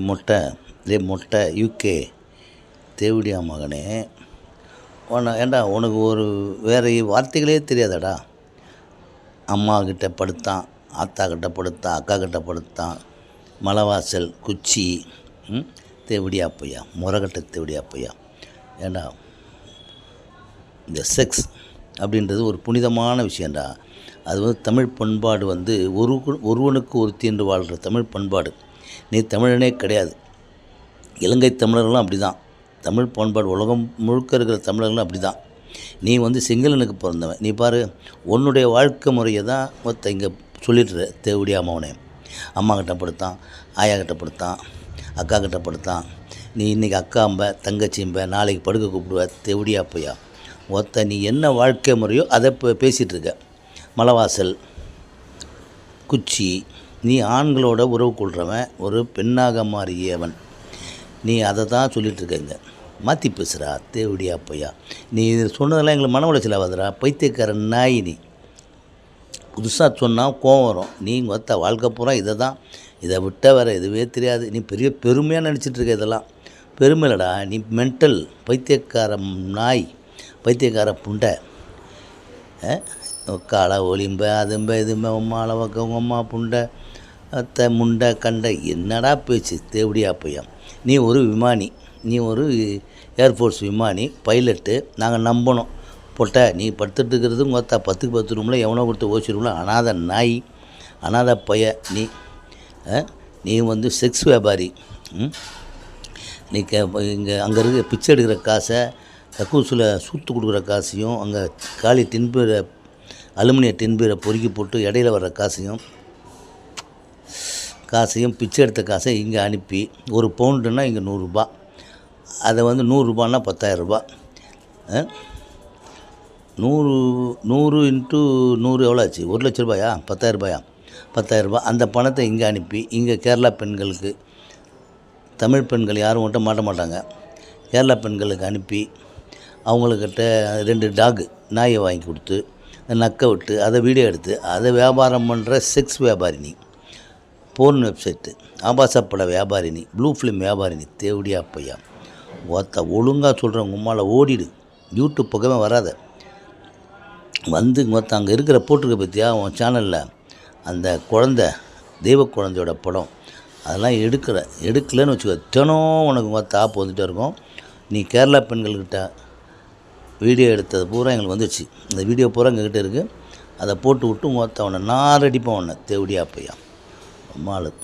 மொட்டை யூகே தேவடியா மகனே, ஏண்டா உனக்கு ஒரு வேறு வார்த்தைகளே தெரியாதாடா? அம்மா கிட்ட படுத்தான், ஆத்தா கிட்ட படுத்தான், அக்கா கிட்ட படுத்தான், மலைவாசல், குச்சி, தேவடியா பையா, முரகட்ட தேவடியா பையா. ஏண்டா இந்த செக்ஸ் அப்படின்றது ஒரு புனிதமான விஷயம்டா. அது தமிழ் பண்பாடு ஒருவனுக்கு ஒருத்தி என்று வாழ்கிற தமிழ் பண்பாடு. நீ தமிழனே கிடையாது. இலங்கை தமிழர்களும் அப்படி தான். தமிழ் பண்பாடு உலகம் முழுக்க இருக்கிற தமிழர்களும் அப்படி தான். நீ சிங்களனுக்கு பிறந்தவன். நீ பாரு, உன்னுடைய வாழ்க்கை முறையை தான் இங்கே சொல்லிடுற. தேவடியா மவனே, அம்மா கிட்ட படுத்தான், ஆயா கிட்ட படுத்தான், அக்கா கிட்ட படுத்தான். நீ இன்றைக்கி அக்காம்ப தங்கச்சிம்ப, நாளைக்கு படுக்க கூப்பிடுவ. தேவடியா பையா, நீ என்ன வாழ்க்கை முறையோ அதை பேசிகிட்டு இருக்க. மலைவாசல், குச்சி, நீ ஆண்களோட உறவு கொள்கிறவன், ஒரு பெண்ணாக மாறியவன். நீ அதை தான் சொல்லிகிட்ருக்கங்க. மாற்றி பேசுகிறா தேவடியா பையா. நீ சொன்னதெல்லாம் எங்களுக்கு மன உளைச்சல் ஆகாதுடா. பைத்தியக்கார நாய். நீ புதுசாக சொன்னால் கோவம் வரும். நீ வாழ்க்கை பூரா இதை விட்டால் வேறு எதுவே தெரியாது. நீ பெரிய பெருமையாக நினச்சிட்ருக்க. இதெல்லாம் பெருமை இல்லைடா. நீ மென்டல் பைத்தியக்கார நாய், பைத்தியக்கார புண்டை. காலை ஒலிம்ப அதும்ப இதும்ப உம்மா அளவக்க உங்கள் அம்மா புண்டை அத்தை முண்டை கண்டை. என்னடா பேச்சு தேவடியா பையா. நீ ஒரு விமானி, நீ ஒரு ஏர்ஃபோர்ஸ் விமானி, பைலட்டு. நாங்கள் நம்பணும். பொட்டை நீ படுத்துட்டு இருக்கிறது உங்கள் 10க்கு 10 ரூமில் எவனோ கொடுத்து ஓசிடும்ல. அனாதை நாய், அனாதை பைய. நீ செக்ஸ் வியாபாரி. நீ இங்கே அங்கே இருக்க பிச்சை எடுக்கிற காசை, கக்கூசில் சூத்து கொடுக்குற காசையும், அங்கே காலி டின்பீரை அலுமினிய டின்பீரை பொறுக்கி போட்டு இடையில வர்ற காசையும் பிச்சை எடுத்த காசை இங்கே அனுப்பி, ஒரு பவுண்டுன்னா இங்கே 100 ரூபா. அதை 100 ரூபான்னா 10,000 ரூபா. 100 இன்ட்டு 100 எவ்வளோ ஆச்சு? 1 லட்ச ரூபாயா? 10,000 ரூபாயா? 10,000 ரூபா. அந்த பணத்தை இங்கே அனுப்பி, இங்கே கேரளா பெண்களுக்கு, தமிழ் பெண்கள் யாரும் மட்டும் மாட்ட மாட்டாங்க, கேரளா பெண்களுக்கு அனுப்பி அவங்கக்கிட்ட 2 டாகு நாயை வாங்கி கொடுத்து நக்க விட்டு அதை வீடியோ எடுத்து அதை வியாபாரம் பண்ணுற செக்ஸ் வியாபாரினி, போர்ன் வெப்சைட்டு, ஆபாசப்பட வியாபாரினி, ப்ளூ ஃபிலிம் வியாபாரினி. தேவடியா பையா, ஒழுங்காக சொல்கிறவங்க உம்மால் ஓடிடு. யூடியூப் பக்கமே வராத. அங்கே இருக்கிற போட்டிருக்க பற்றியா உன் சேனலில் அந்த தெய்வ குழந்தையோட படம் அதெல்லாம் எடுக்கலைன்னு வச்சுக்கோ. தினம் உனக்கு ஆப் வந்துகிட்டே இருக்கும். நீ கேரளா பெண்கள்கிட்ட வீடியோ எடுத்தது பூரா எங்களுக்கு வந்துடுச்சு. இந்த வீடியோ பூரா எங்ககிட்ட இருக்குது. அதை போட்டு விட்டு அவனை நாரடிப்பான். தேவடியா பையா, அம்மாளுக்கு